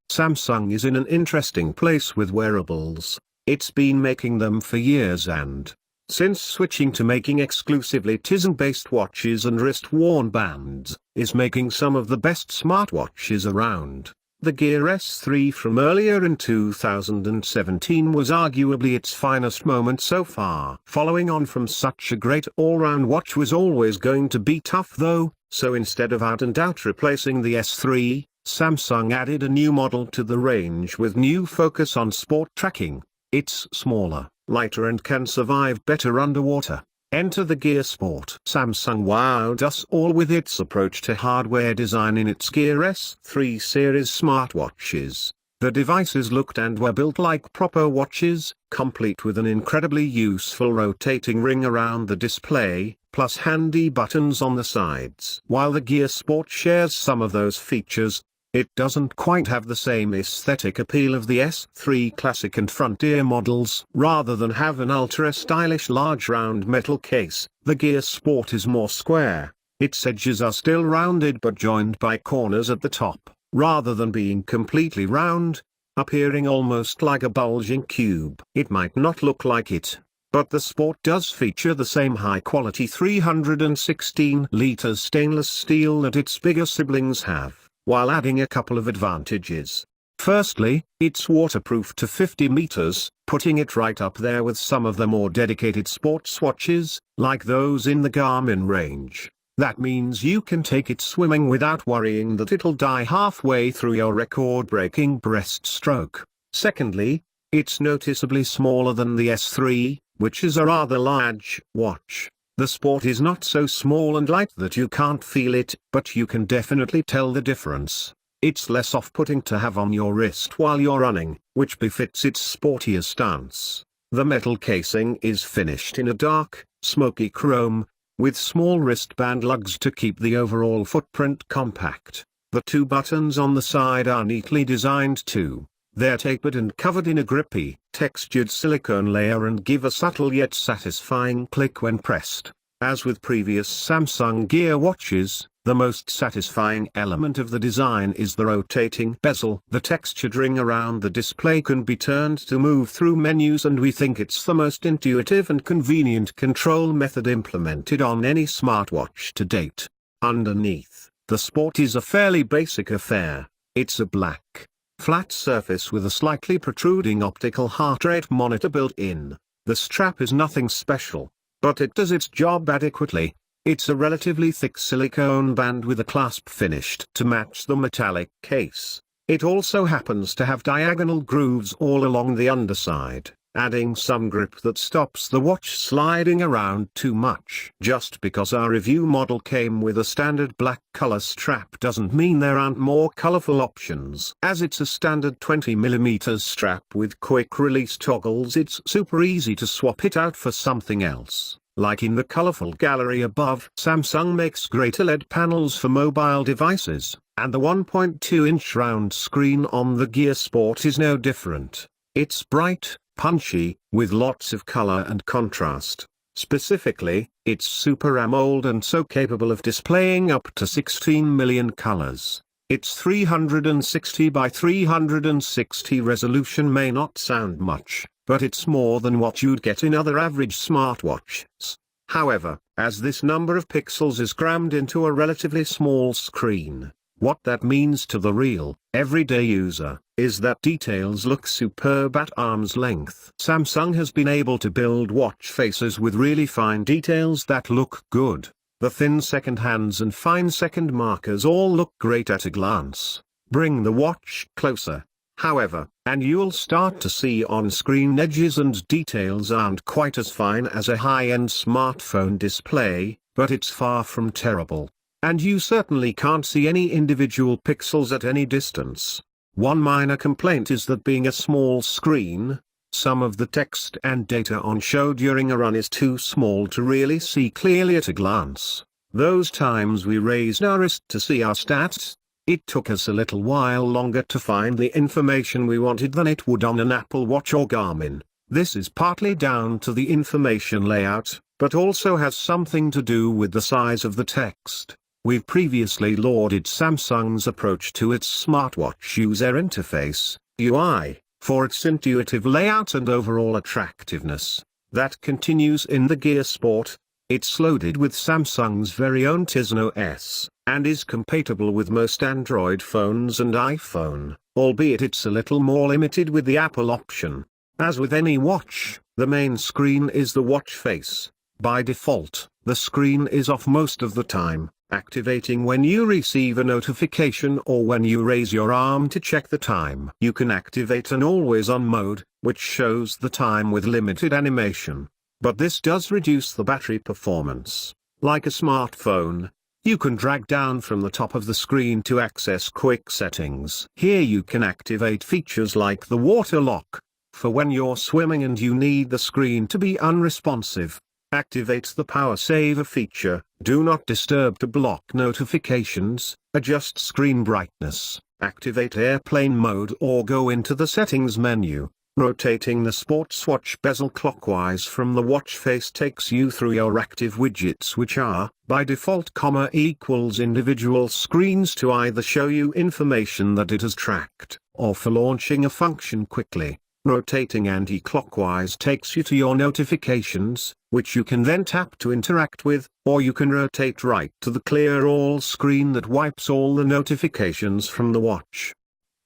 Samsung is in an interesting place with wearables. It's been making them for years and, since switching to making exclusively Tizen-based watches and wrist-worn bands, is making some of the best smartwatches around. The Gear S3 from earlier in 2017 was arguably its finest moment so far. Following on from such a great all-round watch was always going to be tough though, so instead of out-and-out replacing the S3, Samsung added a new model to the range with new focus on sport tracking. It's smaller, lighter and can survive better underwater. Enter the Gear Sport. Samsung wowed us all with its approach to hardware design in its Gear S3 series smartwatches. The devices looked and were built like proper watches, complete with an incredibly useful rotating ring around the display, plus handy buttons on the sides. While the Gear Sport shares some of those features, it doesn't quite have the same aesthetic appeal of the S3 Classic and Frontier models. Rather than have an ultra-stylish large round metal case, the Gear Sport is more square. Its edges are still rounded but joined by corners at the top, rather than being completely round, appearing almost like a bulging cube. It might not look like it, but the Sport does feature the same high-quality 316-liter stainless steel that its bigger siblings have, while adding a couple of advantages. Firstly, it's waterproof to 50 meters, putting it right up there with some of the more dedicated sports watches, like those in the Garmin range. That means you can take it swimming without worrying that it'll die halfway through your record-breaking breaststroke. Secondly, it's noticeably smaller than the S3, which is a rather large watch. The Sport is not so small and light that you can't feel it, but you can definitely tell the difference. It's less off-putting to have on your wrist while you're running, which befits its sportier stance. The metal casing is finished in a dark, smoky chrome, with small wristband lugs to keep the overall footprint compact. The two buttons on the side are neatly designed too. They're tapered and covered in a grippy, textured silicone layer and give a subtle yet satisfying click when pressed. As with previous Samsung Gear watches, the most satisfying element of the design is the rotating bezel. The textured ring around the display can be turned to move through menus, and we think it's the most intuitive and convenient control method implemented on any smartwatch to date. Underneath, the Sport is a fairly basic affair. It's a black, flat surface with a slightly protruding optical heart rate monitor built in. The strap is nothing special, but it does its job adequately. It's a relatively thick silicone band with a clasp finished to match the metallic case. It also happens to have diagonal grooves all along the underside, adding some grip that stops the watch sliding around too much. Just because our review model came with a standard black color strap doesn't mean there aren't more colorful options. As it's a standard 20mm strap with quick release toggles, it's super easy to swap it out for something else. Like in the colorful gallery above, Samsung makes great OLED panels for mobile devices, and the 1.2-inch round screen on the Gear Sport is no different. It's bright, punchy, with lots of color and contrast. Specifically, it's Super AMOLED and so capable of displaying up to 16 million colors. Its 360 by 360 resolution may not sound much, but it's more than what you'd get in other average smartwatches. However, as this number of pixels is crammed into a relatively small screen, what that means to the real, everyday user, is that details look superb at arm's length. Samsung has been able to build watch faces with really fine details that look good. The thin second hands and fine second markers all look great at a glance. Bring the watch closer, however, and you'll start to see on-screen edges and details aren't quite as fine as a high-end smartphone display, but it's far from terrible. And you certainly can't see any individual pixels at any distance. One minor complaint is that being a small screen, some of the text and data on show during a run is too small to really see clearly at a glance. Those times we raised our wrist to see our stats, it took us a little while longer to find the information we wanted than it would on an Apple Watch or Garmin. This is partly down to the information layout, but also has something to do with the size of the text. We've previously lauded Samsung's approach to its smartwatch user interface, UI, for its intuitive layout and overall attractiveness. That continues in the Gear Sport. It's loaded with Samsung's very own Tizen OS, and is compatible with most Android phones and iPhone, albeit it's a little more limited with the Apple option. As with any watch, the main screen is the watch face. By default, the screen is off most of the time, activating when you receive a notification or when you raise your arm to check the time. You can activate an always-on mode, which shows the time with limited animation. But this does reduce the battery performance. Like a smartphone, you can drag down from the top of the screen to access quick settings. Here you can activate features like the water lock, for when you're swimming and you need the screen to be unresponsive. Activate the power saver feature, do not disturb to block notifications, adjust screen brightness, activate airplane mode or go into the settings menu. Rotating the sports watch bezel clockwise from the watch face takes you through your active widgets, which are, by default, equals individual screens to either show you information that it has tracked, or for launching a function quickly. Rotating anti-clockwise takes you to your notifications, which you can then tap to interact with, or you can rotate right to the clear all screen that wipes all the notifications from the watch.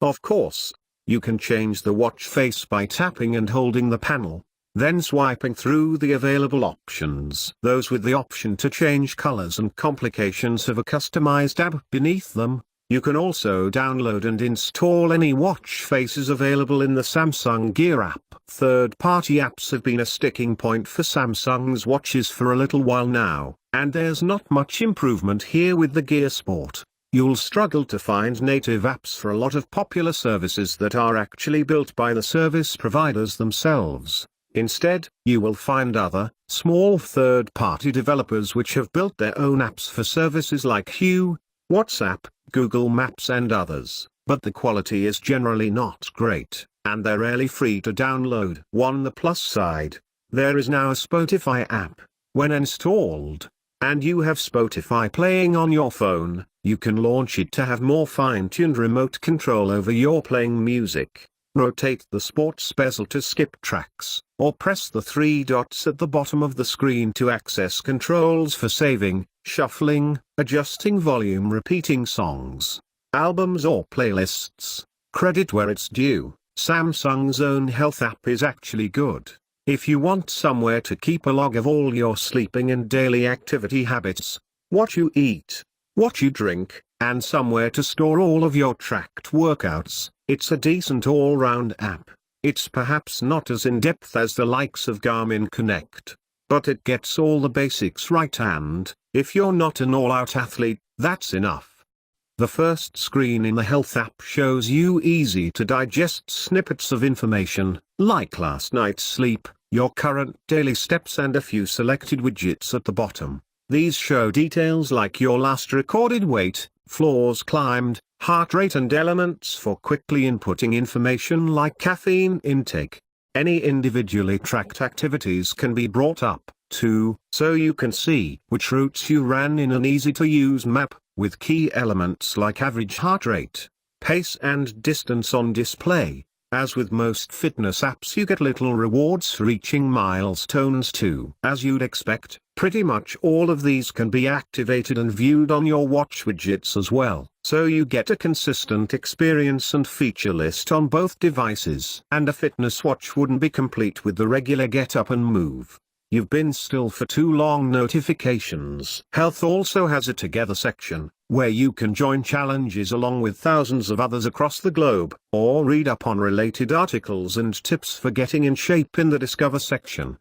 Of course, you can change the watch face by tapping and holding the panel, then swiping through the available options. Those with the option to change colors and complications have a customized app beneath them. You can also download and install any watch faces available in the Samsung Gear app. Third-party apps have been a sticking point for Samsung's watches for a little while now, and there's not much improvement here with the Gear Sport. You'll struggle to find native apps for a lot of popular services that are actually built by the service providers themselves. Instead, you will find other, small third-party developers which have built their own apps for services like Hue, WhatsApp, Google Maps and others, but the quality is generally not great, and they're rarely free to download. On the plus side, there is now a Spotify app. When installed, and you have Spotify playing on your phone, you can launch it to have more fine-tuned remote control over your playing music. Rotate the sports bezel to skip tracks, or press the three dots at the bottom of the screen to access controls for saving, shuffling, adjusting volume, repeating songs, albums or playlists. Credit where it's due, Samsung's own health app is actually good. If you want somewhere to keep a log of all your sleeping and daily activity habits, what you eat, what you drink, and somewhere to store all of your tracked workouts, it's a decent all-round app. It's perhaps not as in-depth as the likes of Garmin Connect, but it gets all the basics right, and, if you're not an all-out athlete, that's enough. The first screen in the Health app shows you easy-to-digest snippets of information, like last night's sleep, your current daily steps and a few selected widgets at the bottom. These show details like your last recorded weight, floors climbed, heart rate and elements for quickly inputting information like caffeine intake. Any individually tracked activities can be brought up, too, so you can see which routes you ran in an easy-to-use map, with key elements like average heart rate, pace and distance on display. As with most fitness apps, you get little rewards for reaching milestones too. As you'd expect, pretty much all of these can be activated and viewed on your watch widgets as well, so you get a consistent experience and feature list on both devices. And a fitness watch wouldn't be complete with the regular get up and move. You've been still for too long notifications. Health also has a together section, where you can join challenges along with thousands of others across the globe, or read up on related articles and tips for getting in shape in the Discover section.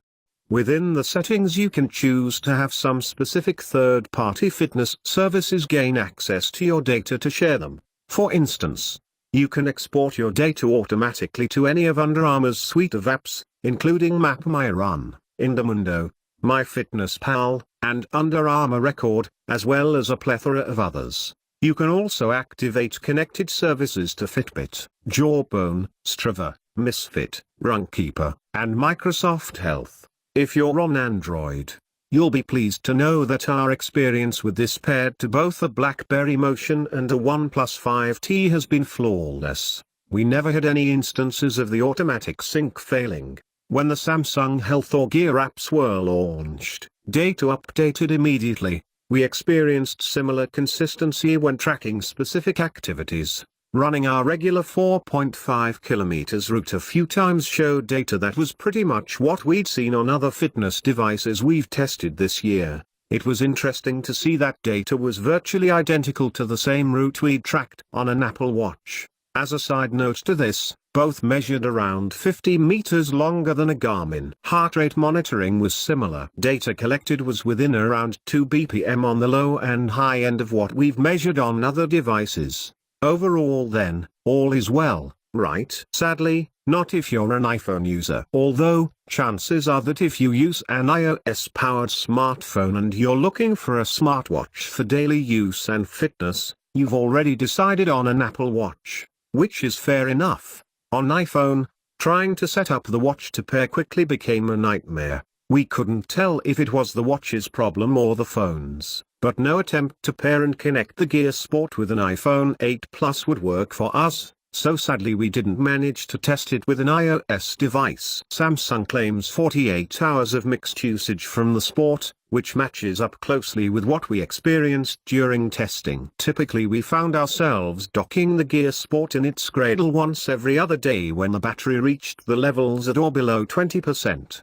Within the settings you can choose to have some specific third-party fitness services gain access to your data to share them. For instance, you can export your data automatically to any of Under Armour's suite of apps, including Map My Run, Endomondo, MyFitnessPal, and Under Armour Record, as well as a plethora of others. You can also activate connected services to Fitbit, Jawbone, Strava, Misfit, Runkeeper, and Microsoft Health. If you're on Android, You'll be pleased to know that our experience with this paired to both a BlackBerry Motion and a OnePlus 5T has been flawless. We never had any instances of the automatic sync failing. When the Samsung Health or Gear apps were launched, data updated immediately. We experienced similar consistency when tracking specific activities. Running our regular 4.5 kilometers route a few times showed data that was pretty much what we'd seen on other fitness devices we've tested this year. It was interesting to see that data was virtually identical to the same route we'd tracked on an Apple Watch. As a side note to this, both measured around 50 meters longer than a Garmin. Heart rate monitoring was similar. Data collected was within around 2 BPM on the low and high end of what we've measured on other devices. Overall then, all is well, right? Sadly, not if you're an iPhone user. Although, chances are that if you use an iOS-powered smartphone and you're looking for a smartwatch for daily use and fitness, you've already decided on an Apple Watch, which is fair enough. On iPhone, trying to set up the watch to pair quickly became a nightmare. We couldn't tell if it was the watch's problem or the phone's, but no attempt to pair and connect the Gear Sport with an iPhone 8 Plus would work for us, so sadly we didn't manage to test it with an iOS device. Samsung claims 48 hours of mixed usage from the Sport, which matches up closely with what we experienced during testing. Typically we found ourselves docking the Gear Sport in its cradle once every other day when the battery reached the levels at or below 20%.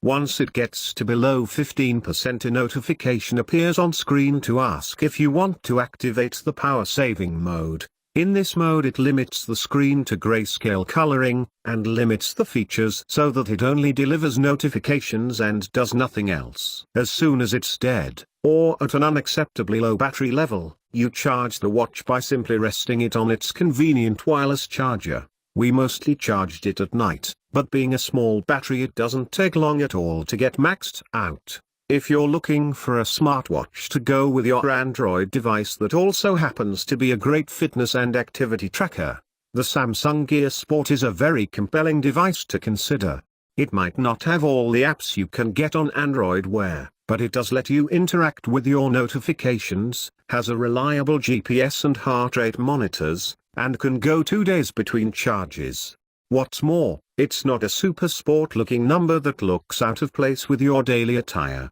Once it gets to below 15%, a notification appears on screen to ask if you want to activate the power saving mode. In this mode it limits the screen to grayscale coloring, and limits the features so that it only delivers notifications and does nothing else. As soon as it's dead, or at an unacceptably low battery level, you charge the watch by simply resting it on its convenient wireless charger. We mostly charged it at night, but being a small battery it doesn't take long at all to get maxed out. If you're looking for a smartwatch to go with your Android device that also happens to be a great fitness and activity tracker, the Samsung Gear Sport is a very compelling device to consider. It might not have all the apps you can get on Android Wear, but it does let you interact with your notifications, has a reliable GPS and heart rate monitors, and can go 2 days between charges. What's more, it's not a super sport looking number that looks out of place with your daily attire.